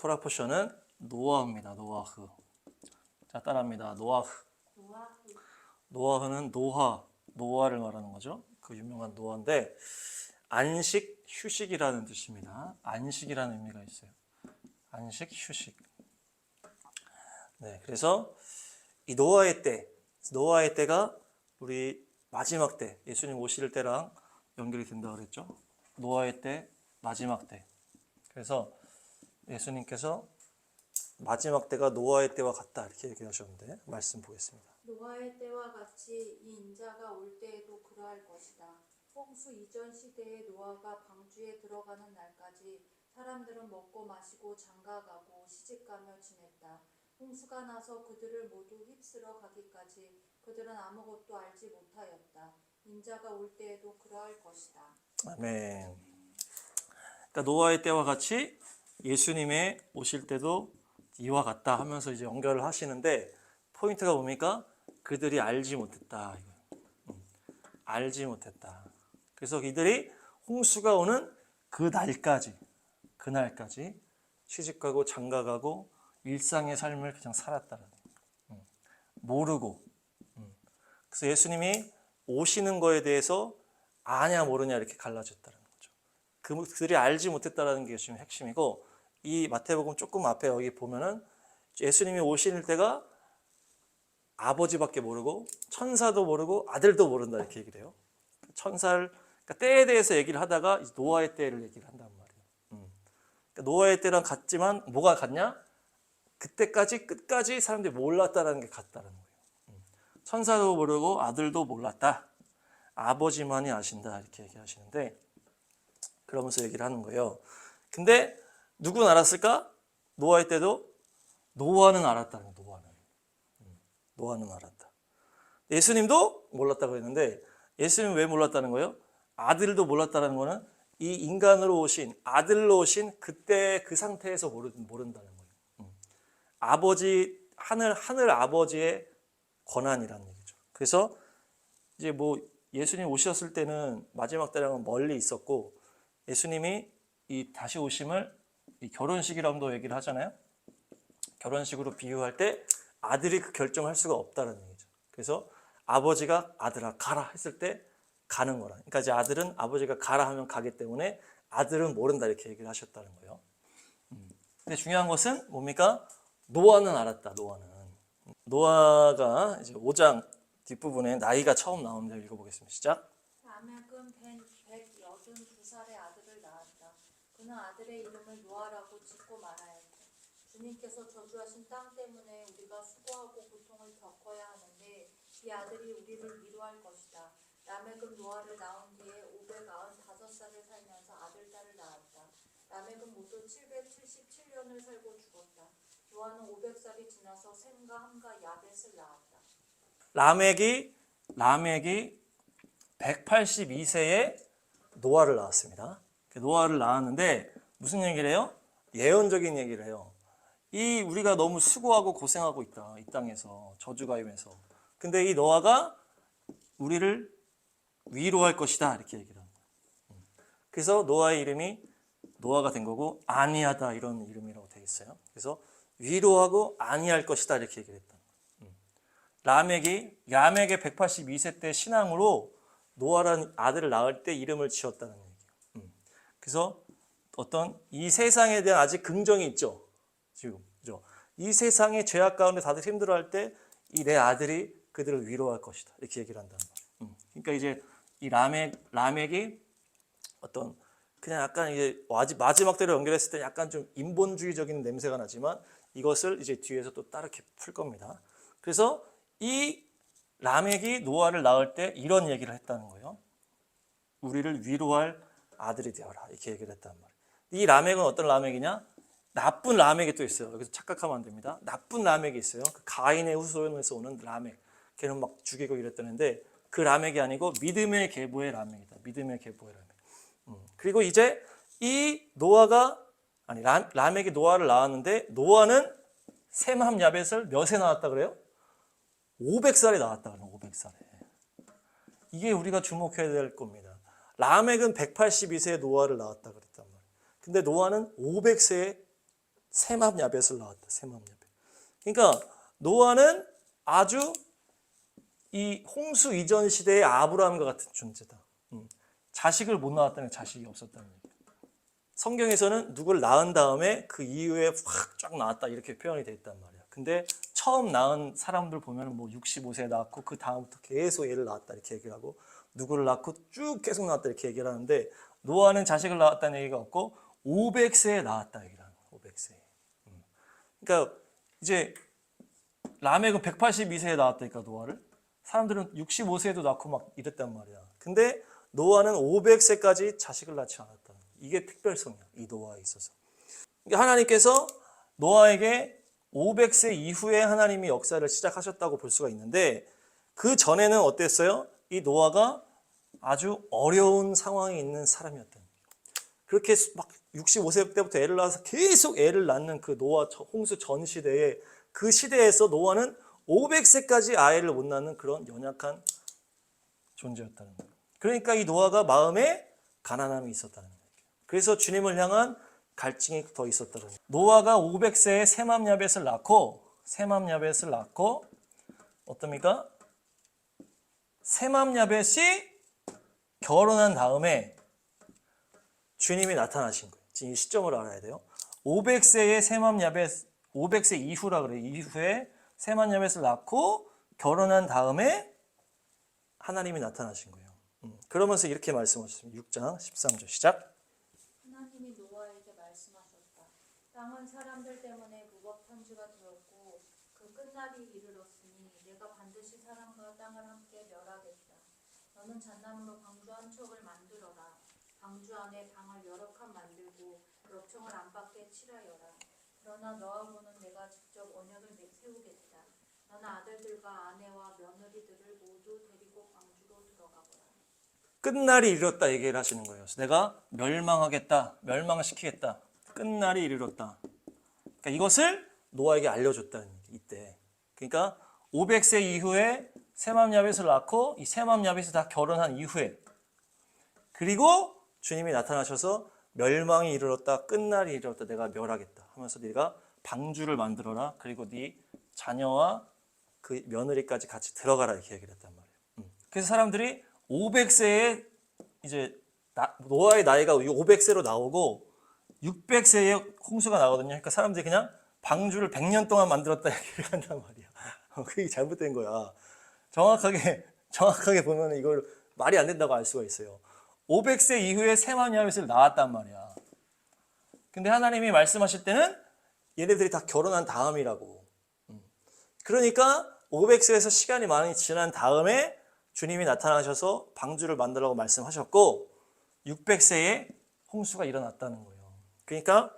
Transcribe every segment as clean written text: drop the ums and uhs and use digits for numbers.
토라 포션은 노아흐입니다. 노아흐. 자, 따라합니다. 노아흐. 노아흐는 노아를 말하는 거죠. 그 유명한 노아인데 안식, 휴식이라는 뜻입니다. 안식이라는 의미가 있어요. 안식, 휴식. 네, 그래서 이 노아의 때가 우리 마지막 때, 예수님 오실 때랑 연결이 된다고 그랬죠. 노아의 때, 마지막 때. 그래서 예수님께서 마지막 때가 노아의 때와 같다 이렇게 얘기하셨는데 말씀 보겠습니다. 노아의 때와 같이 이 인자가 올 때에도 그러할 것이다. 홍수 이전 시대에 노아가 방주에 들어가는 날까지 사람들은 먹고 마시고 장가가고 시집가며 지냈다. 홍수가 나서 그들을 모두 휩쓸어 가기까지 그들은 아무것도 알지 못하였다. 인자가 올 때에도 그러할 것이다. 아멘. 그러니까 노아의 때와 같이 예수님의 오실 때도 이와 같다 하면서 이제 연결을 하시는데 포인트가 뭡니까? 그들이 알지 못했다. 알지 못했다. 그래서 이들이 홍수가 오는 그날까지 시집가고 장가가고 일상의 삶을 그냥 살았다는 모르고. 그래서 예수님이 오시는 거에 대해서 아냐 모르냐 이렇게 갈라졌다는 거죠. 그들이 알지 못했다는 게 지금 핵심이고, 이 마태복음 조금 앞에 여기 보면은 예수님이 오시는 때가 아버지밖에 모르고 천사도 모르고 아들도 모른다 이렇게 얘기를 해요. 그러니까 때에 대해서 얘기를 하다가 노아의 때를 얘기를 한단 말이에요. 그러니까 노아의 때랑 같지만 뭐가 같냐? 그때까지 끝까지 사람들이 몰랐다라는 게 같다는 거예요. 천사도 모르고 아들도 몰랐다. 아버지만이 아신다 이렇게 얘기하시는데, 그러면서 얘기를 하는 거예요. 근데 누구는 알았을까? 노아의 때도 노아는 알았다는 거예요. 노아는 알았다. 예수님도 몰랐다고 했는데 예수님은 왜 몰랐다는 거예요? 아들도 몰랐다는 거는 이 인간으로 오신 아들로 오신 그때 그 상태에서 모른다는 거예요. 아버지 하늘 아버지의 권한이라는 얘기죠. 그래서 이제 뭐 예수님 오셨을 때는 마지막 때랑은 멀리 있었고, 예수님이 이 다시 오심을 이 결혼식이라고도 얘기를 하잖아요. 결혼식으로 비유할 때 아들이 그 결정할 수가 없다는 얘기죠. 그래서 아버지가 아들아 가라 했을 때 가는 거라. 그러니까 이제 아들은 아버지가 가라 하면 가기 때문에 아들은 모른다 이렇게 얘기를 하셨다는 거예요. 근데 중요한 것은 뭡니까? 노아는 알았다. 노아가 이제 5장 뒷부분에 나이가 처음 나오는데 읽어보겠습니다. 시작. 라멕은 182살의 아들을 낳았다. 그는 아들의 이름을 노아라고 짓고 말하였다. 주님께서 저주하신 땅 때문에 우리가 수고하고 고통을 겪어야 하는데 이 아들이 우리를 위로할 것이다. 라멕은 노아를 낳은 뒤에 595살을 살면서 아들, 딸을 낳았다. 라멕은 모두 777년을 살고 죽었다. 노아는 500살이 지나서 셈과 함과 야벳을 낳았다. 라멕이 182세에 노아를 낳았습니다. 노아를 낳았는데 무슨 얘기를 해요? 예언적인 얘기를 해요. 이 우리가 너무 수고하고 고생하고 있다. 이 땅에서 저주가임에서. 근데 이 노아가 우리를 위로할 것이다. 이렇게 얘기를 합니다. 그래서 노아의 이름이 노아가 된 거고 아니하다 이런 이름이라고 되어 있어요. 그래서 위로하고 아니할 것이다 이렇게 얘기를 했다. 라멕의 182세 때 신앙으로 노아라는 아들을 낳을 때 이름을 지었다는 얘기예요. 그래서 어떤 이 세상에 대한 아직 긍정이 있죠. 지금 그죠? 이 세상의 죄악 가운데 다들 힘들어할 때 이 내 아들이 그들을 위로할 것이다 이렇게 얘기를 한다는 거예요. 그러니까 이제 이 라멕이 어떤 그냥 약간 이제 마지막 때로 연결했을 때 약간 좀 인본주의적인 냄새가 나지만 이것을 이제 뒤에서 또 따르게 풀 겁니다. 그래서 이 라멕이 노아를 낳을 때 이런 얘기를 했다는 거예요. 우리를 위로할 아들이 되어라 이렇게 얘기를 했단 말이에요. 이 라멕은 어떤 라멕이냐? 나쁜 라멕이 또 있어요. 여기서 착각하면 안 됩니다. 나쁜 라멕이 있어요. 그 가인의 후손에서 오는 라멕. 걔는 막 죽이고 이랬다는데 그 라멕이 아니고 믿음의 계보의 라멕이다. 믿음의 계보의 라멕. 그리고 이제 이 라멕이 노아를 낳았는데 노아는 셈함 야벳을 몇에 낳았다 그래요? 500살에 낳았다 그래요. 500살에. 이게 우리가 주목해야 될 겁니다. 라멕은 182세에 노아를 낳았다 그랬단 말이에요. 근데 노아는 500세에 셈합 야벳을 낳았다. 셈합 야벳. 그러니까 노아는 아주 이 홍수 이전 시대의 아브라함과 같은 존재다. 자식을 못 낳았다는 자식이 없었다는 얘기예요. 성경에서는 누굴 낳은 다음에 그 이후에 확 쫙 낳았다 이렇게 표현이 돼 있단 말이야. 근데 처음 낳은 사람들 보면 뭐 65세에 낳았고 그 다음부터 계속 얘를 낳았다 이렇게 얘기를 하고 누구를 낳고 쭉 계속 낳았다 이렇게 얘기를 하는데 노아는 자식을 낳았다는 얘기가 없고 500세에 낳았다 얘기를 하는 거야. 500세에. 그러니까 이제 라멕은 182세에 낳았다니까 노아를. 사람들은 65세에도 낳고 막 이랬단 말이야. 근데 노아는 500세까지 자식을 낳지 않았다. 이게 특별성이야. 이 노아에 있어서. 하나님께서 노아에게 500세 이후에 하나님이 역사를 시작하셨다고 볼 수가 있는데 그 전에는 어땠어요? 이 노아가 아주 어려운 상황에 있는 사람이었다. 그렇게 막 65세 때부터 애를 낳아서 계속 애를 낳는 그 노아 홍수 전 시대에 그 시대에서 노아는 500세까지 아이를 못 낳는 그런 연약한 존재였다는 거예요. 그러니까 이 노아가 마음에 가난함이 있었다는 거예요. 그래서 주님을 향한 갈증이 더 있었다는 거예요. 노아가 500세에 셈합 야벳을 낳고 어떻습니까? 셈합 야벳이 결혼한 다음에 주님이 나타나신 거예요. 지금 이 시점을 알아야 돼요. 500세에 셈합 야벳 500세 이후라 그래요. 이후에 셈합 야벳을 낳고 결혼한 다음에 하나님이 나타나신 거예요. 그러면서 이렇게 말씀하셨습니다. 6장 13절 시작. 하나님이 노아에게 말씀하셨다. 땅은 사람들 때문에 무법 편지가 되었고 그 끝날이 이르렀으니 내가 반드시 사람과 땅을 함께 멸하겠다. 너는 잣나무로 방주 한 척을 만들어라. 방주 안에 방을 여러 칸 만들고 엽청을 안팎에 칠하여라. 그러나 너하고는 내가 직접 언약을 세우겠다. 너는 아들들과 아내와 며느리들을 모두 데리고 방주로 들어가거라. 끝날이 이르렀다 얘기를 하시는 거예요. 그래서 내가 멸망하겠다, 멸망시키겠다. 끝날이 이르렀다. 그러니까 이것을 노아에게 알려줬다는 얘기, 이때. 그러니까 500세 이후에 셈합 야벳을 낳고 이 셈합 야벳이 다 결혼한 이후에 그리고 주님이 나타나셔서 멸망이 이르렀다, 끝날이 이르렀다, 내가 멸하겠다 하면서 네가 방주를 만들어라. 그리고 네 자녀와 그 며느리까지 같이 들어가라 이렇게 얘기를 했단 말이에요. 그래서 사람들이 500세에 이제 노아의 나이가 500세로 나오고 600세에 홍수가 나거든요. 그러니까 사람들이 그냥 방주를 100년 동안 만들었다 얘기를 한단 말이야. 그게 잘못된 거야. 정확하게 보면 이걸 말이 안 된다고 알 수가 있어요. 500세 이후에 셈합 야벳을 낳았단 말이야. 근데 하나님이 말씀하실 때는 얘네들이 다 결혼한 다음이라고. 그러니까 500세에서 시간이 많이 지난 다음에 주님이 나타나셔서 방주를 만들라고 말씀하셨고 600세에 홍수가 일어났다는 거예요. 그러니까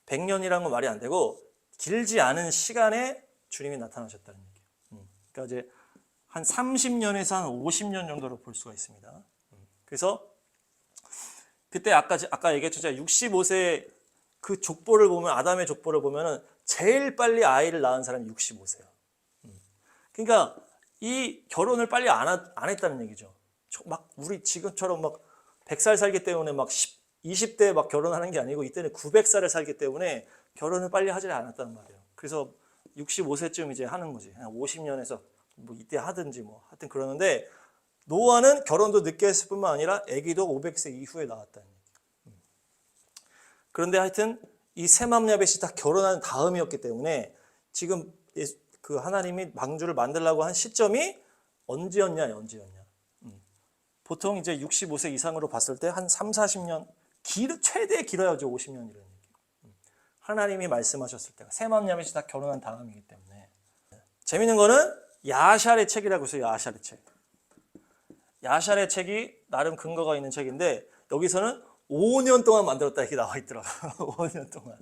100년이라는 건 말이 안 되고 길지 않은 시간에 주님이 나타나셨다는 얘기예요. 그러니까 이제 한 30년에서 한 50년 정도로 볼 수가 있습니다. 그래서 그때 아까 얘기했죠. 제가 65세 그 족보를 보면 아담의 족보를 보면은 제일 빨리 아이를 낳은 사람이 65세야. 그러니까 이 결혼을 빨리 안 했다는 얘기죠. 막 우리 지금처럼 막 100살 살기 때문에 막 20대에 막 결혼하는 게 아니고 이때는 900살을 살기 때문에 결혼을 빨리 하지 않았단 말이에요. 그래서 65세쯤 이제 하는 거지. 한 50년에서 뭐 이때 하든지 뭐 하여튼 그러는데 노아는 결혼도 늦게 했을 뿐만 아니라 아기도 500세 이후에 낳았다는 얘기예요. 그런데 하여튼 이 셈합 야벳이 다 결혼한 다음이었기 때문에 지금 그 하나님이 방주를 만들려고 한 시점이 언제였냐. 보통 이제 65세 이상으로 봤을 때 한 3, 40년, 최대 길어야죠. 50년이라는 얘기. 하나님이 말씀하셨을 때가 셈합 야벳이 다 결혼한 다음이기 때문에. 재밌는 거는 야샬의 책이라고 있어요. 야샬의 책. 야샬의 책이 나름 근거가 있는 책인데 여기서는 5년 동안 만들었다 이렇게 나와 있더라고. 5년 동안.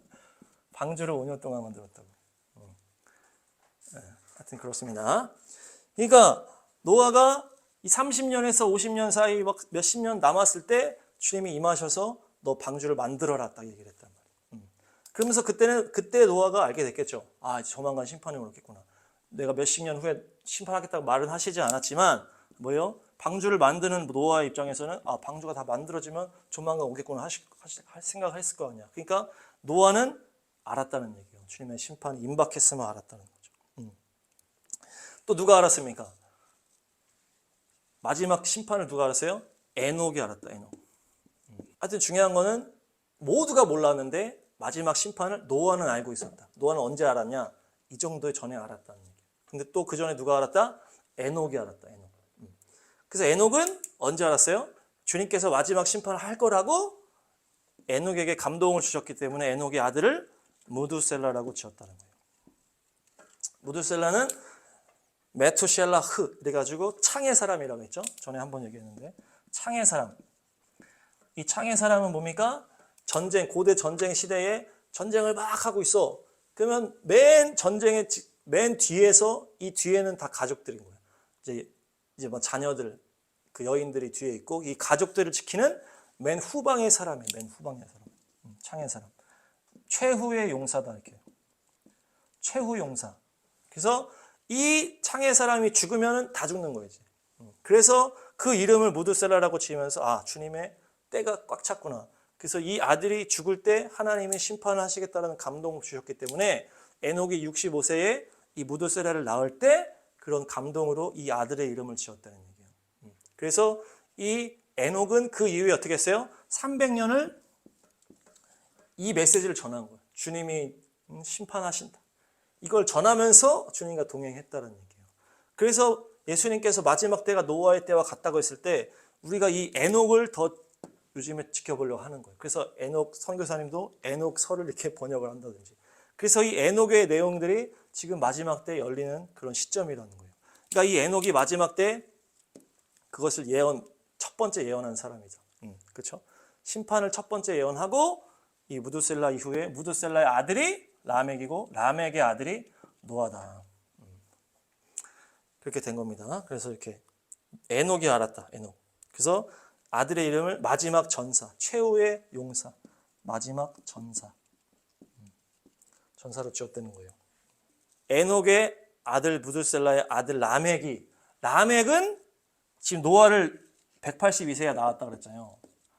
방주를 5년 동안 만들었다고. 하여튼 그렇습니다. 그러니까 노아가 이 30년에서 50년 사이 막 몇십 년 남았을 때 주님이 임하셔서 너 방주를 만들어라 딱 얘기를 했단 말이에요. 그러면서 그때 노아가 알게 됐겠죠. 아, 조만간 심판이 오겠구나. 내가 몇십 년 후에 심판하겠다고 말은 하시지 않았지만 뭐예요? 방주를 만드는 노아의 입장에서는 아, 방주가 다 만들어지면 조만간 오겠구나 할 생각을 했을 거 아니야. 그러니까 노아는 알았다는 얘기예요. 주님의 심판이 임박했음을 알았다는 거죠. 또 누가 알았습니까? 마지막 심판을 누가 알았어요? 에녹이 알았다. 에녹. 하여튼 중요한 거는 모두가 몰랐는데 마지막 심판을 노아는 알고 있었다. 노아는 언제 알았냐? 이 정도의 전에 알았다는 얘기예요. 근데 또 그 전에 누가 알았다? 에녹이 알았다. 에녹. 그래서 에녹은 언제 알았어요? 주님께서 마지막 심판을 할 거라고 에녹에게 감동을 주셨기 때문에 에녹의 아들을 무두셀라라고 지었다는 거예요. 무두셀라는 메투셀라흐 이래가지고 창의 사람이라고 했죠. 전에 한번 얘기했는데 창의 사람. 이 창의 사람은 뭡니까? 전쟁, 고대 전쟁 시대에 전쟁을 막 하고 있어. 그러면 맨 전쟁의 맨 뒤에서 이 뒤에는 다 가족들인 거예요. 이제 뭐 자녀들, 그 여인들이 뒤에 있고 이 가족들을 지키는 맨 후방의 사람이에요. 맨 후방의 사람. 창의 사람. 최후의 용사다 이렇게. 최후 용사. 그래서 이 창의 사람이 죽으면 다 죽는 거지. 그래서 그 이름을 무드셀라라고 지으면서 아 주님의 때가 꽉 찼구나. 그래서 이 아들이 죽을 때 하나님이 심판을 하시겠다는 감동을 주셨기 때문에 에녹이 65세에 이 무드셀라를 낳을 때 그런 감동으로 이 아들의 이름을 지었다는 얘기예요. 그래서 이 에녹은 그 이후에 어떻게 했어요? 300년을 이 메시지를 전한 거예요. 주님이 심판하신다. 이걸 전하면서 주님과 동행했다는 얘기예요. 그래서 예수님께서 마지막 때가 노아의 때와 같다고 했을 때 우리가 이 에녹을 더 요즘에 지켜보려고 하는 거예요. 그래서 에녹 선교사님도 에녹서를 이렇게 번역을 한다든지. 그래서 이 에녹의 내용들이 지금 마지막 때 열리는 그런 시점이라는 거예요. 그러니까 이 에녹이 마지막 때 그것을 첫 번째 예언한 사람이죠. 그렇죠? 심판을 첫 번째 예언하고 이 무드셀라 이후에 무드셀라의 아들이 라멕이고 라멕의 아들이 노아다. 그렇게 된 겁니다. 그래서 이렇게 에녹이 알았다. 에녹. 그래서 아들의 이름을 마지막 전사, 최후의 용사, 마지막 전사. 전사로 지었다는 거예요. 에녹의 아들 무드셀라의 아들 라멕은 지금 노아를 182세에 낳았다 그랬잖아요.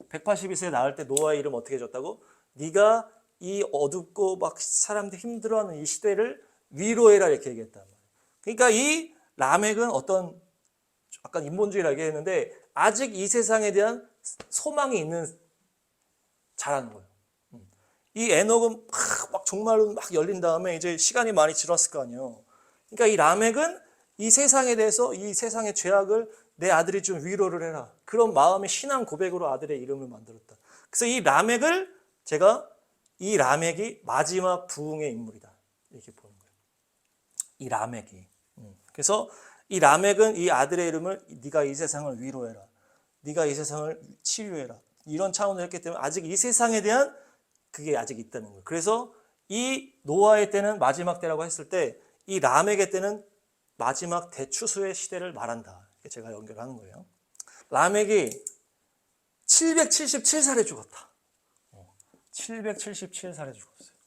182세에 낳을 때 노아의 이름 어떻게 줬다고? 네가 이 어둡고 막 사람들 힘들어하는 이 시대를 위로해라 이렇게 얘기했단 말이에요. 그러니까 이 라멕은 어떤 약간 인본주의라 얘기했는데 아직 이 세상에 대한 소망이 있는 자라는 거예요. 이 에녹은 막 종말론 막 열린 다음에 이제 시간이 많이 지났을 거 아니에요. 그러니까 이 라멕은 이 세상에 대해서 이 세상의 죄악을 내 아들이 좀 위로를 해라. 그런 마음의 신앙 고백으로 아들의 이름을 만들었다. 그래서 이 라멕이 마지막 부흥의 인물이다. 이렇게 보는 거예요. 이 라멕이. 그래서 이 라멕은 이 아들의 이름을 네가 이 세상을 위로해라. 네가 이 세상을 치유해라. 이런 차원을 했기 때문에 아직 이 세상에 대한 그게 아직 있다는 거예요. 그래서 이 노아의 때는 마지막 때라고 했을 때 이 라멕의 때는 마지막 대추수의 시대를 말한다. 이렇게 제가 연결하는 거예요. 라멕이 777살에 죽었다. 777살에 죽었어요.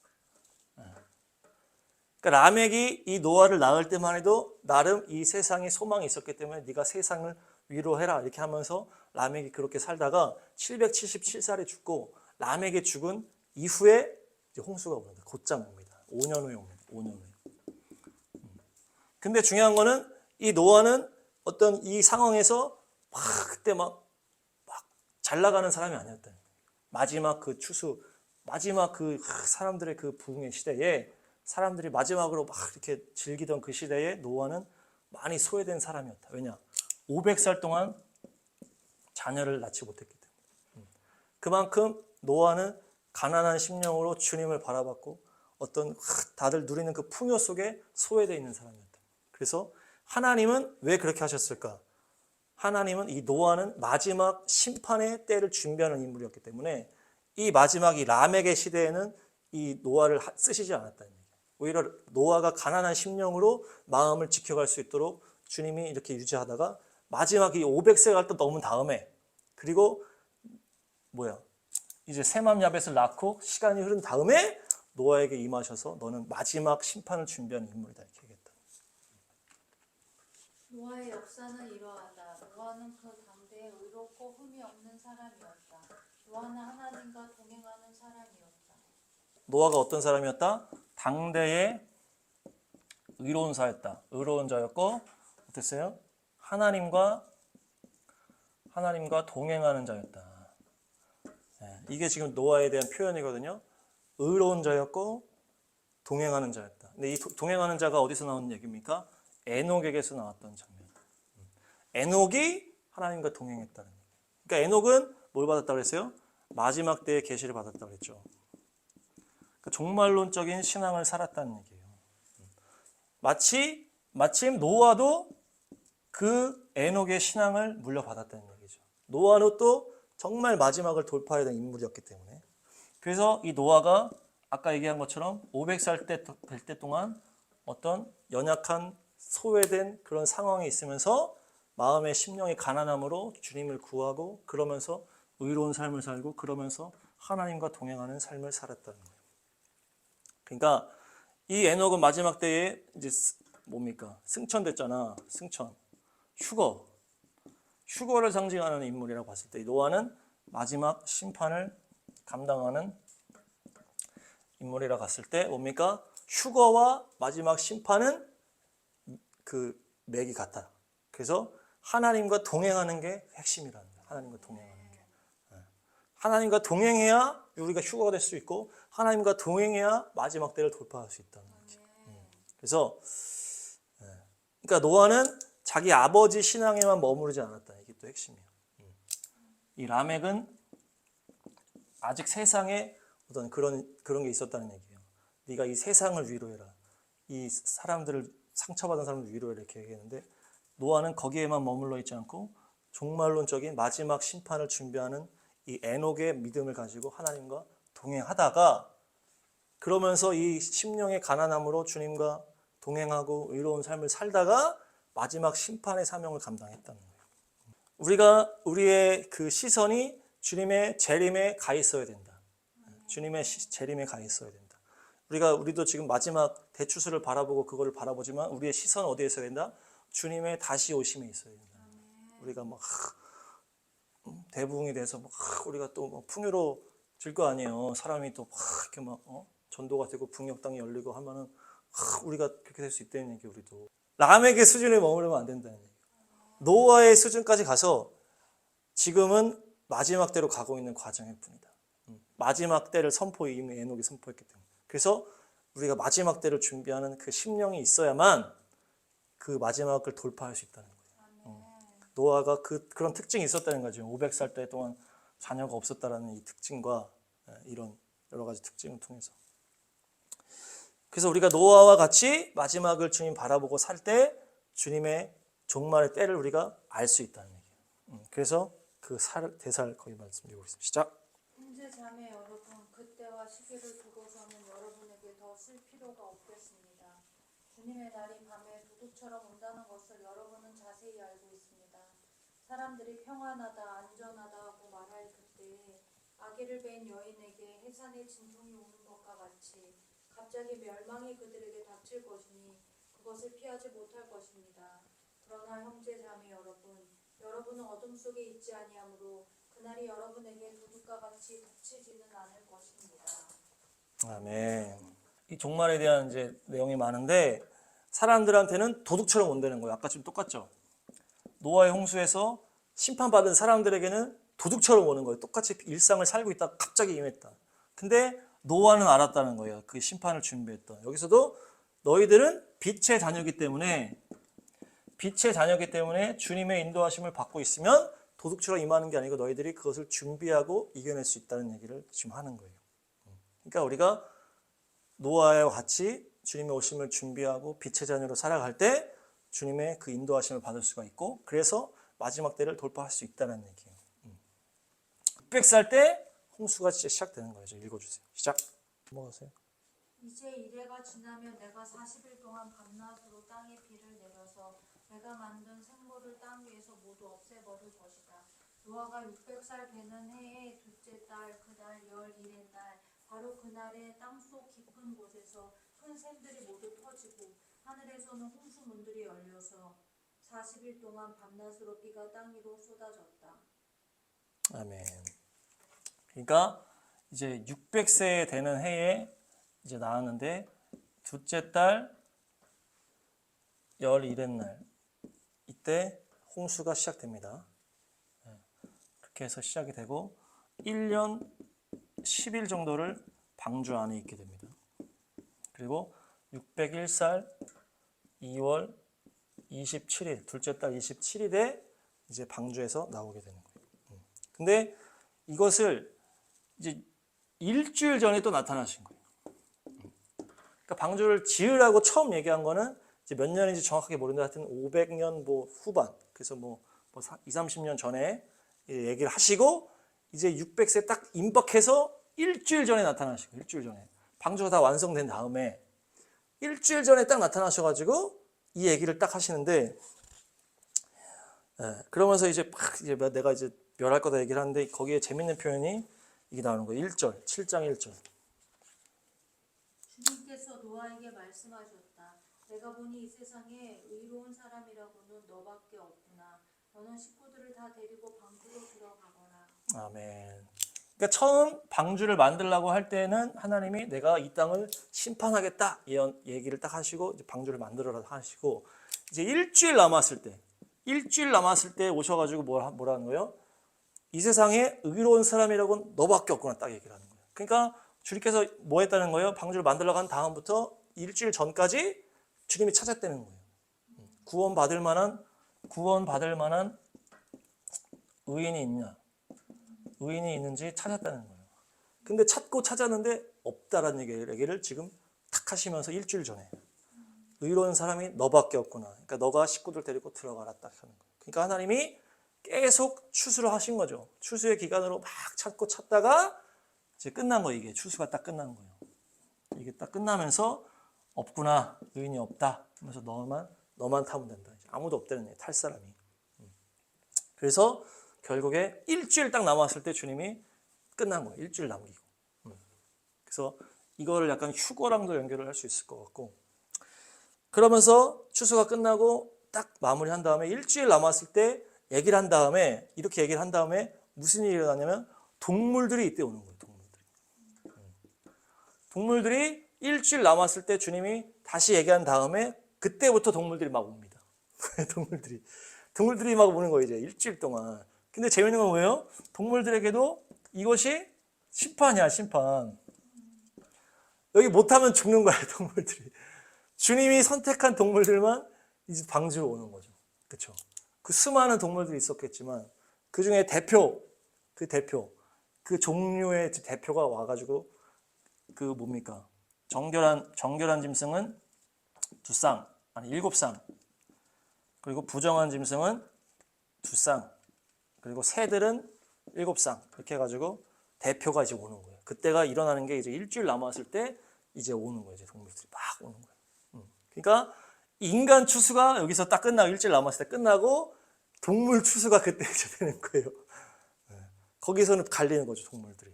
그러니까 라멕이 이 노아를 낳을 때만 해도 나름 이 세상에 소망이 있었기 때문에 네가 세상을 위로해라 이렇게 하면서 라멕이 그렇게 살다가 777살에 죽고 라멕이 죽은 이후에 이제 홍수가 옵니다. 곧장 옵니다. 5년 후에 옵니다. 5년 후에. 근데 중요한 거는 이 노아는 어떤 이 상황에서 그때 막 잘 나가는 사람이 아니었다. 마지막 그 추수, 마지막 그 사람들의 그 부흥의 시대에 사람들이 마지막으로 막 이렇게 즐기던 그 시대에 노아는 많이 소외된 사람이었다. 왜냐? 500살 동안 자녀를 낳지 못했기 때문에. 그만큼 노아는 가난한 심령으로 주님을 바라봤고 어떤 다들 누리는 그 풍요 속에 소외되어 있는 사람이었다. 그래서 하나님은 왜 그렇게 하셨을까? 하나님은 이 노아는 마지막 심판의 때를 준비하는 인물이었기 때문에 이 마지막 이 라멕의 시대에는 이 노아를 쓰시지 않았다는 얘기예요. 오히려 노아가 가난한 심령으로 마음을 지켜갈 수 있도록 주님이 이렇게 유지하다가 마지막 이 500세가 또 넘은 다음에 그리고 이제 셈함 야벳을 낳고 시간이 흐른 다음에 노아에게 임하셔서 너는 마지막 심판을 준비하는 인물이다 이렇게 얘기했다. 노아의 역사는 이러하다. 노아는 그 당대에 의롭고 흠이 없는 사람이었다. 노아는 하나님과 동행하는 사람이었다. 노아가 어떤 사람이었다? 당대의 의로운 자였다. 의로운 자였고 어땠어요? 하나님과 동행하는 자였다. 이게 지금 노아에 대한 표현이거든요. 의로운 자였고 동행하는 자였다. 근데 이 동행하는 자가 어디서 나온 얘기입니까? 에녹에게서 나왔던 장면. 에녹이 하나님과 동행했다는 얘기예요. 그러니까 에녹은 뭘 받았다고 그랬어요? 마지막 때의 계시를 받았다고 그랬죠. 그러니까 종말론적인 신앙을 살았다는 얘기예요. 마침 노아도 그 에녹의 신앙을 물려받았다는 얘기죠. 노아는 또 정말 마지막을 돌파해야 되는 인물이었기 때문에. 그래서 이 노아가 아까 얘기한 것처럼 500살 될 때 동안 어떤 연약한 소외된 그런 상황에 있으면서 마음의 심령이 가난함으로 주님을 구하고 그러면서 의로운 삶을 살고 그러면서 하나님과 동행하는 삶을 살았다는 거예요. 그러니까 이 에녹은 마지막 때에 이제 뭡니까? 승천됐잖아. 승천. 휴거를 상징하는 인물이라고 봤을 때 노아는 마지막 심판을 감당하는 인물이라고 봤을 때 뭡니까? 휴거와 마지막 심판은 그 맥이 같아. 그래서 하나님과 동행하는 게 핵심이라는 거야. 하나님과 동행하는 게. 하나님과 동행해야 우리가 휴거가 될 수 있고 하나님과 동행해야 마지막 때를 돌파할 수 있다는 거지. 그래서 그러니까 노아는 자기 아버지 신앙에만 머무르지 않았다. 이게 또 핵심이에요. 이 라멕은 아직 세상에 어떤 그런 게 있었다는 얘기예요. 네가 이 세상을 위로해라. 이 사람들을 상처받은 사람을 위로해라 이렇게 얘기했는데 노아는 거기에만 머물러 있지 않고 종말론적인 마지막 심판을 준비하는 이 에녹의 믿음을 가지고 하나님과 동행하다가 그러면서 이 심령의 가난함으로 주님과 동행하고 의로운 삶을 살다가 마지막 심판의 사명을 감당했다는 거예요. 우리의 그 시선이 주님의 재림에 가 있어야 된다. 주님의 재림에 가 있어야 된다. 우리도 지금 마지막 대추수를 바라보고 그거를 바라보지만 우리의 시선은 어디에 있어야 된다? 주님의 다시 오심에 있어야 된다. 우리가 막 대부흥이 돼서 막 우리가 또 풍요로워질 거 아니에요. 사람이 또 막 이렇게 막 전도가 되고 북녘땅이 열리고 하면은 우리가 그렇게 될 수 있다는 얘기. 우리도 라멕의 수준에 머무르면 안 된다는 얘기. 노아의 수준까지 가서 지금은 마지막 때로 가고 있는 과정일 뿐이다. 마지막 때를 이미 에녹이 선포했기 때문에. 그래서 우리가 마지막 때를 준비하는 그 심령이 있어야만 그 마지막을 돌파할 수 있다는 거예요. 노아가 그런 특징이 있었다는 거죠. 500살 때 동안 자녀가 없었다라는 이 특징과 이런 여러 가지 특징을 통해서. 그래서 우리가 노아와 같이 마지막을 주님 바라보고 살 때 주님의 종말의 때를 우리가 알 수 있다는 얘기예요. 그래서 그 대사를 거기 말씀드리고 있습니다. 시작. 형제 자매 여러분, 그때와 시기를 두고서는 여러분에게 더 쓸 필요가 없겠습니다. 주님의 날이 밤에 도둑처럼 온다는 것을 여러분은 자세히 알고 있습니다. 사람들이 평안하다, 안전하다 하고 말할 그때에 아기를 뵌 여인에게 해산의 진통이 오는 것과 같이 갑자기 멸망이 그들에게 닥칠 것이니 그것을 피하지 못할 것입니다. 그러나 형제 자매 여러분, 여러분은 어둠 속에 있지 아니하므로 그날이 여러분에게 도둑과 같이 닥치지는 않을 것입니다. 아멘. 이 종말에 대한 이제 내용이 많은데 사람들한테는 도둑처럼 온다는 거예요. 아까 좀 똑같죠. 노아의 홍수에서 심판받은 사람들에게는 도둑처럼 오는 거예요. 똑같이 일상을 살고 있다가 갑자기 임했다. 근데 노아는 알았다는 거예요. 그 심판을 준비했다. 여기서도 너희들은 빛의 자녀이기 때문에 주님의 인도하심을 받고 있으면 도둑처럼 임하는 게 아니고 너희들이 그것을 준비하고 이겨낼 수 있다는 얘기를 지금 하는 거예요. 그러니까 우리가 노아와 같이 주님의 오심을 준비하고 빛의 자녀로 살아갈 때 주님의 그 인도하심을 받을 수가 있고 그래서 마지막 때를 돌파할 수 있다는 얘기예요. 600살 때 홍수가 진짜 시작되는 거죠. 읽어주세요. 시작. 넘어가세요. 이제 이래가 지나면 내가 40일 동안 밤낮으로 땅에 비를 내려서 내가 만든 생물을 땅 위에서 모두 없애버릴 것이다. 노아가 600살 되는 해의 둘째 달 그달 11일의 날 바로 그날에 땅속 깊은 곳에서 큰 샘들이 모두 터지고 하늘에서는 홍수문들이 열려서 40일 동안 밤낮으로 비가 땅 위로 쏟아졌다. 아멘. 그러니까 이제 600세 되는 해에 이제 낳았는데 둘째 달 11의 날 이때 홍수가 시작됩니다. 그렇게 해서 시작이 되고 1년 10일 정도를 방주 안에 있게 됩니다. 그리고 601살 2월 27일 둘째 달 27일에 이제 방주에서 나오게 되는 거예요. 근데 이것을 이제 일주일 전에 또 na타나신 거예요. 그러니까 방주를 지으라고 처음 얘기한 거는 이제 몇 년인지 정확하게 모르는데 하여튼 500년 뭐 후반 그래서 뭐 2, 30년 전에 얘기를 하시고 이제 600세 딱 임박해서 일주일 전에 나타나시고 일주일 전에 방주가 다 완성된 다음에 일주일 전에 딱 나타나셔가지고 이 얘기를 딱 하시는데 그러면서 이제 막 이제 내가 이제 멸할 거다 얘기를 하는데 거기에 재밌는 표현이 이게 나오는 거예요. 1절 7장 1절 주님께서 노아에게 말씀하셨다. 내가 보니 이 세상에 의로운 사람이라고는 너밖에 없구나. 너는 식구들을 다 데리고 방주로 들어가거라. 아멘. 그러니까 처음 방주를 만들려고 할 때는 하나님이 내가 이 땅을 심판하겠다 얘기를 딱 하시고 이제 방주를 만들어라 하시고 이제 일주일 남았을 때 오셔가지고 뭐라는 거예요? 이 세상에 의로운 사람이라고는 너밖에 없구나 딱 얘기를 하는 거예요. 그러니까 주님께서 뭐 했다는 거예요? 방주를 만들려고 한 다음부터 일주일 전까지 주님이 찾았다는 거예요. 구원받을 만한 의인이 있냐? 의인이 있는지 찾았다는 거예요. 근데 찾고 찾았는데 없다라는 얘기를 지금 탁 하시면서 일주일 전에 의로운 사람이 너밖에 없구나. 그러니까 너가 식구들 데리고 들어가라 딱 하는 거예요. 그러니까 하나님이 계속 추수를 하신 거죠. 추수의 기간으로 막 찾고 찾다가 이제 끝난 거예요. 이게 추수가 딱 끝난 거예요. 이게 딱 끝나면서 없구나. 의인이 없다. 하면서 너만 타면 된다. 아무도 없다는 얘기예요. 탈 사람이. 그래서 결국에 일주일 딱 남았을 때 주님이 끝난 거예요. 일주일 남기고. 그래서 이거를 약간 휴거랑도 연결을 할 수 있을 것 같고 그러면서 추수가 끝나고 딱 마무리한 다음에 일주일 남았을 때 얘기를 한 다음에 이렇게 얘기를 한 다음에 무슨 일이 일어나냐면 동물들이 이때 오는 거예요. 동물들이 일주일 남았을 때 주님이 다시 얘기한 다음에 그때부터 동물들이 막 옵니다. 동물들이 막 오는 거예요. 이제 일주일 동안. 근데 재밌는 건 뭐예요? 동물들에게도 이것이 심판이야, 심판. 여기 못하면 죽는 거야, 동물들이. 주님이 선택한 동물들만 이제 방주로 오는 거죠. 그렇죠? 그 수많은 동물들이 있었겠지만 그 중에 그 종류의 대표가 와가지고 그 뭡니까? 정결한 짐승은 7쌍. 그리고 부정한 짐승은 2쌍. 그리고 새들은 7쌍. 이렇게 해가지고 대표가 이제 오는 거예요. 그때가 일어나는 게 이제 일주일 남았을 때 이제 오는 거예요. 이제 동물들이 막 오는 거예요. 그러니까 인간 추수가 여기서 딱 끝나고 일주일 남았을 때 끝나고 동물 추수가 그때 이제 되는 거예요. 거기서는 갈리는 거죠, 동물들이.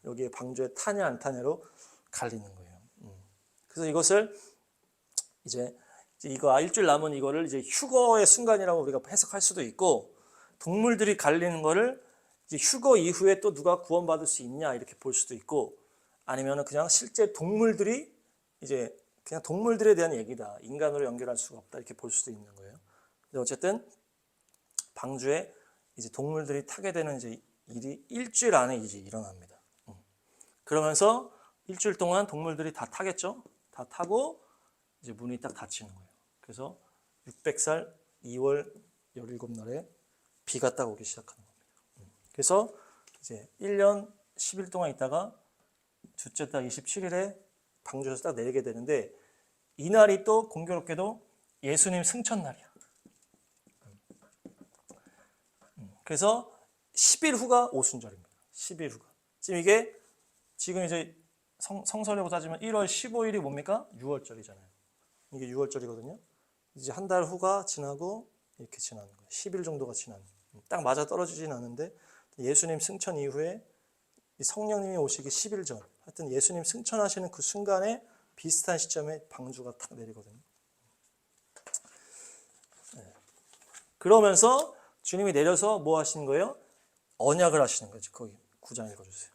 여기에 방주에 타냐 안 타냐로 갈리는 거예요. 그래서 이것을 이제 이거 일주일 남은 이거를 이제 휴거의 순간이라고 우리가 해석할 수도 있고 동물들이 갈리는 거를 이제 휴거 이후에 또 누가 구원받을 수 있냐 이렇게 볼 수도 있고 아니면은 그냥 실제 동물들이 이제 그냥 동물들에 대한 얘기다. 인간으로 연결할 수가 없다. 이렇게 볼 수도 있는 거예요. 근데 어쨌든 방주에 이제 동물들이 타게 되는 이제 일이 일주일 안에 이제 일어납니다. 그러면서 일주일 동안 동물들이 다 타겠죠. 다 타고 이제 문이 딱 닫히는 거예요. 그래서 600살 2월 17날에 비가 딱 오기 시작하는 겁니다. 그래서 이제 1년 10일 동안 있다가 둘째 달 27일에 방주에서 딱 내리게 되는데 이날이 또 공교롭게도 예수님 승천날이야. 그래서 10일 후가 오순절입니다. 10일 후가. 지금 이제 성서력으로 따지면 1월 15일이 뭡니까? 6월절이잖아요. 이게 6월절이거든요. 이제 한 달 후가 지나고 이렇게 지나는 거예요. 10일 정도가 지나는 거예요. 딱 맞아 떨어지진 않는데 예수님 승천 이후에 성령님이 오시기 10일 전 하여튼 예수님 승천하시는 그 순간에 비슷한 시점에 방주가 탁 내리거든요. 그러면서 주님이 내려서 뭐 하시는 거예요? 언약을 하시는 거죠. 거기 9장 읽어주세요.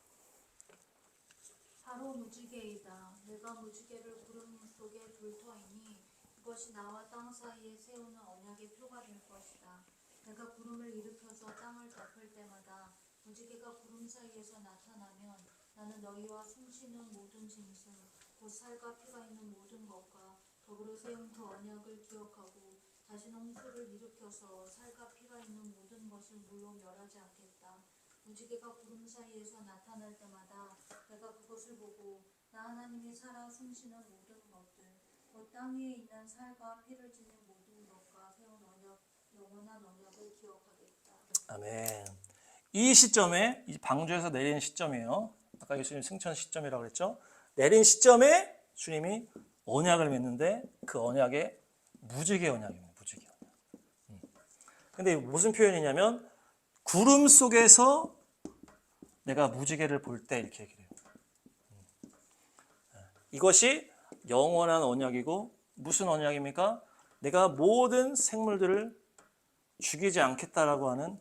나도 무지개이다. 내가 무지개를 구름 속에 둘 터이니 이것이 나와 땅 사이에 세우는 언약의 표가 될 것이다. 내가 구름을 일으켜서 땅을 덮을 때마다 무지개가 구름 사이에서 나타나면 나는 너희와 숨쉬는 모든 짐승 곧 살과 피가 있는 모든 것과 더불어 세운 그 언약을 기억하고 다시는 홍수를 일으켜서 살과 피가 있는 모든 것을 물로 멸하지 않겠다. 무지개가 구름 사이에서 나타날 때마다 내가 그것을 보고 나 하나님이 살아 숨쉬는 모든 것들 곧 땅 위에 있는 살과 피를 지닌 모든 것과 세운 언약 영원한 언약을 기억하겠다. 아멘. 이 시점에 이 방주에서 내리는 시점이에요. 아까 예수님 승천 시점이라고 그랬죠. 내린 시점에 주님이 언약을 맺는데 그 언약에 무지개 언약입니다. 무지개 언약. 근데 무슨 표현이냐면 구름 속에서 내가 무지개를 볼 때 이렇게 얘기를 해요. 이것이 영원한 언약이고 무슨 언약입니까? 내가 모든 생물들을 죽이지 않겠다라고 하는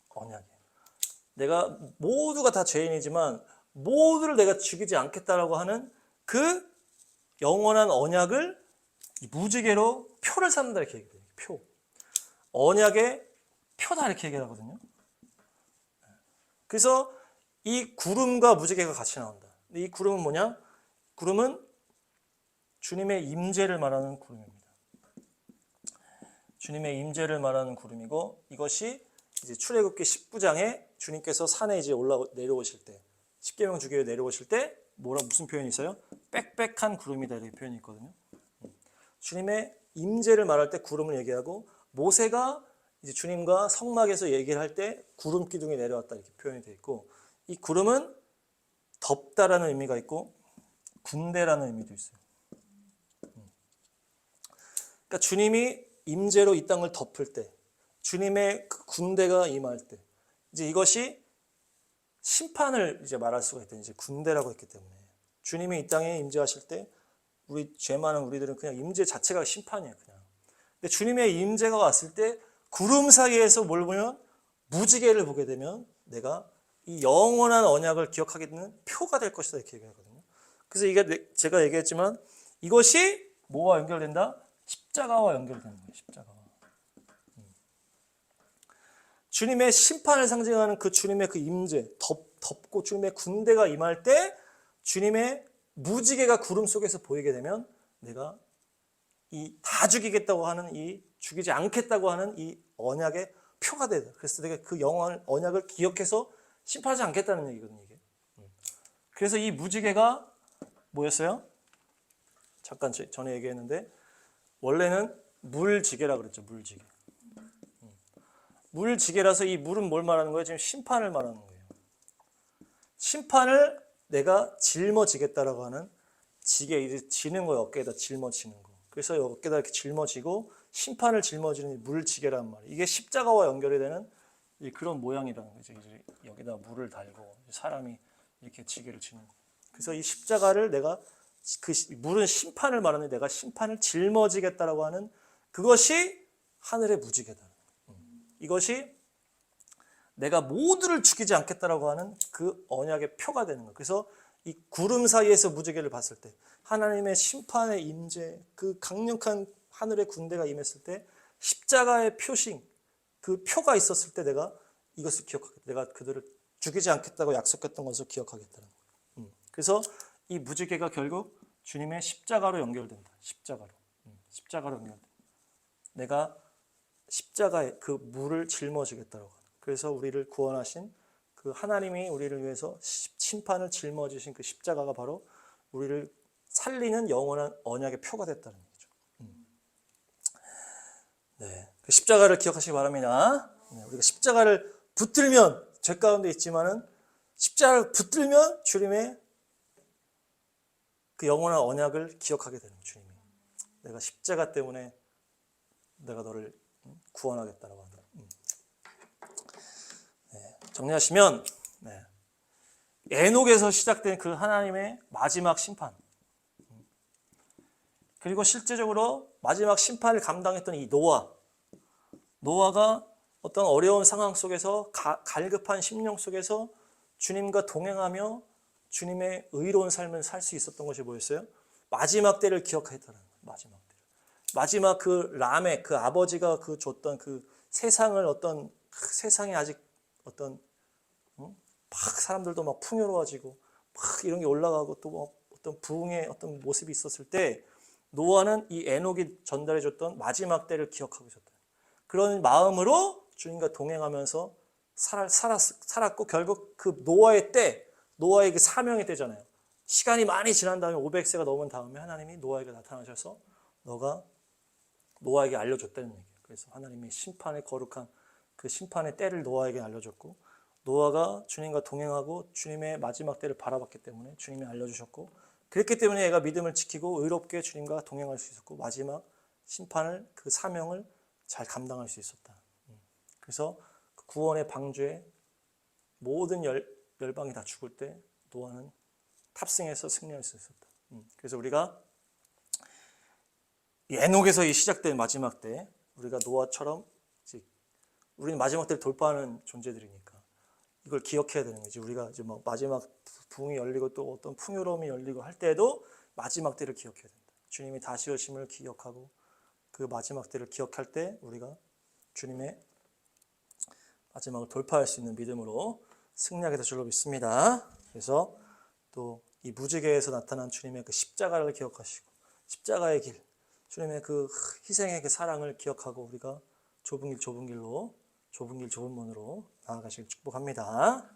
언약이에요. 내가 모두가 다 죄인이지만 모두를 내가 죽이지 않겠다라고 하는 그 영원한 언약을 무지개로 표를 삼는다 이렇게 얘기해요. 표. 언약의 표다 이렇게 얘기를 하거든요. 그래서 이 구름과 무지개가 같이 나온다. 근데 이 구름은 뭐냐? 구름은 주님의 임재를 말하는 구름입니다. 주님의 임재를 말하는 구름이고 이것이 이제 출애굽기 19장에 주님께서 산에 이제 내려오실 때 십계명 주기에 내려오실 때 무슨 표현이 있어요? 빽빽한 구름이다 이렇게 표현이 있거든요. 주님의 임재를 말할 때 구름을 얘기하고 모세가 이제 주님과 성막에서 얘기를 할 때 구름 기둥이 내려왔다 이렇게 표현이 되어 있고 이 구름은 덮다라는 의미가 있고 군대라는 의미도 있어요. 그러니까 주님이 임재로 이 땅을 덮을 때 주님의 그 군대가 임할 때 이제 이것이 심판을 이제 말할 수가 있다. 이제 군대라고 했기 때문에 주님이 이 땅에 임재하실 때 우리 죄 많은 우리들은 그냥 임재 자체가 심판이에요. 그냥. 근데 주님의 임재가 왔을 때 구름 사이에서 뭘 보면 무지개를 보게 되면 내가 이 영원한 언약을 기억하게 되는 표가 될 것이다 이렇게 얘기하거든요. 그래서 이게 제가 얘기했지만 이것이 뭐와 연결된다? 십자가와 연결되는 거예요. 십자가와. 주님의 심판을 상징하는 그 주님의 그 임재, 덮고 주님의 군대가 임할 때 주님의 무지개가 구름 속에서 보이게 되면 내가 이 다 죽이겠다고 하는 이 죽이지 않겠다고 하는 이 언약의 표가 되다. 그래서 내가 그 영원 언약을 기억해서 심판하지 않겠다는 얘기거든요. 이게. 그래서 이 무지개가 뭐였어요? 잠깐 전에 얘기했는데 원래는 물지개라고 그랬죠. 물지개. 물지개라서 이 물은 뭘 말하는 거예요? 지금 심판을 말하는 거예요. 심판을 내가 짊어지겠다라고 하는 지게 이제 지는 거예요. 어깨에다 짊어지는 거. 그래서 어깨에다 이렇게 짊어지고 심판을 짊어지는 물지개란 말이에요. 이게 십자가와 연결이 되는 그런 모양이라는 거죠. 이제 여기다 물을 달고 사람이 이렇게 지게를 지는 거. 그래서 이 십자가를 내가 그 물은 심판을 말하는 내가 심판을 짊어지겠다라고 하는 그것이 하늘의 무지개다. 이것이 내가 모두를 죽이지 않겠다라고 하는 그 언약의 표가 되는 거예요. 그래서 이 구름 사이에서 무지개를 봤을 때 하나님의 심판의 임재, 그 강력한 하늘의 군대가 임했을 때 십자가의 표식, 그 표가 있었을 때 내가 이것을 기억하겠다. 내가 그들을 죽이지 않겠다고 약속했던 것을 기억하겠다는 거예요. 그래서 이 무지개가 결국 주님의 십자가로 연결된다. 십자가로 연결된다. 내가 십자가에 그 물을 짊어지겠다고. 그래서 우리를 구원하신 그 하나님이 우리를 위해서 심판을 짊어지신 그 십자가가 바로 우리를 살리는 영원한 언약의 표가 됐다는 얘기죠. 네, 그 십자가를 기억하시기 바랍니다. 네, 우리가 십자가를 붙들면 죄 가운데 있지만은 십자가를 붙들면 주님의 그 영원한 언약을 기억하게 되는 주님이. 내가 십자가 때문에 내가 너를 구원하겠다라고 한다. 네, 정리하시면 에녹에서 시작된 그 하나님의 마지막 심판, 그리고 실제적으로 마지막 심판을 감당했던 이 노아가 어떤 어려운 상황 속에서 갈급한 심령 속에서 주님과 동행하며 주님의 의로운 삶을 살 수 있었던 것이 뭐였어요? 마지막 때를 기억했다는 거예요. 마지막 때를. 마지막 그 람의 그 아버지가 그 줬던 그 세상을 어떤 세상에 아직 어떤 막 사람들도 막 풍요로워지고 막 이런 게 올라가고 또 뭐 어떤 부흥의 어떤 모습이 있었을 때 노아는 이 에녹이 전달해 줬던 마지막 때를 기억하고 있었다. 그런 마음으로 주님과 동행하면서 살았고 결국 그 노아의 때, 노아의 그 사명의 때잖아요. 시간이 많이 지난 다음에 500세가 넘은 다음에 하나님이 노아에게 나타나셔서 너가 노아에게 알려줬다는 얘기예요. 그래서 하나님이 심판의 거룩한 그 심판의 때를 노아에게 알려줬고 노아가 주님과 동행하고 주님의 마지막 때를 바라봤기 때문에 주님이 알려주셨고 그랬기 때문에 얘가 믿음을 지키고 의롭게 주님과 동행할 수 있었고 마지막 심판을 그 사명을 잘 감당할 수 있었다. 그래서 그 구원의 방주에 모든 열방이 다 죽을 때 노아는 탑승해서 승리할 수 있었다. 그래서 우리가 에녹에서 시작된 마지막 때 우리가 노아처럼 우리는 마지막 때를 돌파하는 존재들이니까 이걸 기억해야 되는 거지. 우리가 이제 막 마지막 부흥이 열리고 또 어떤 풍요로움이 열리고 할 때에도 마지막 때를 기억해야 된다. 주님이 다시 오심을 기억하고 그 마지막 때를 기억할 때 우리가 주님의 마지막을 돌파할 수 있는 믿음으로 승리하게 될 줄로 믿습니다. 그래서 또 이 무지개에서 나타난 주님의 그 십자가를 기억하시고 십자가의 길, 주님의 그 희생의 그 사랑을 기억하고 우리가 좁은 길 좁은 문으로 나아가시길 축복합니다.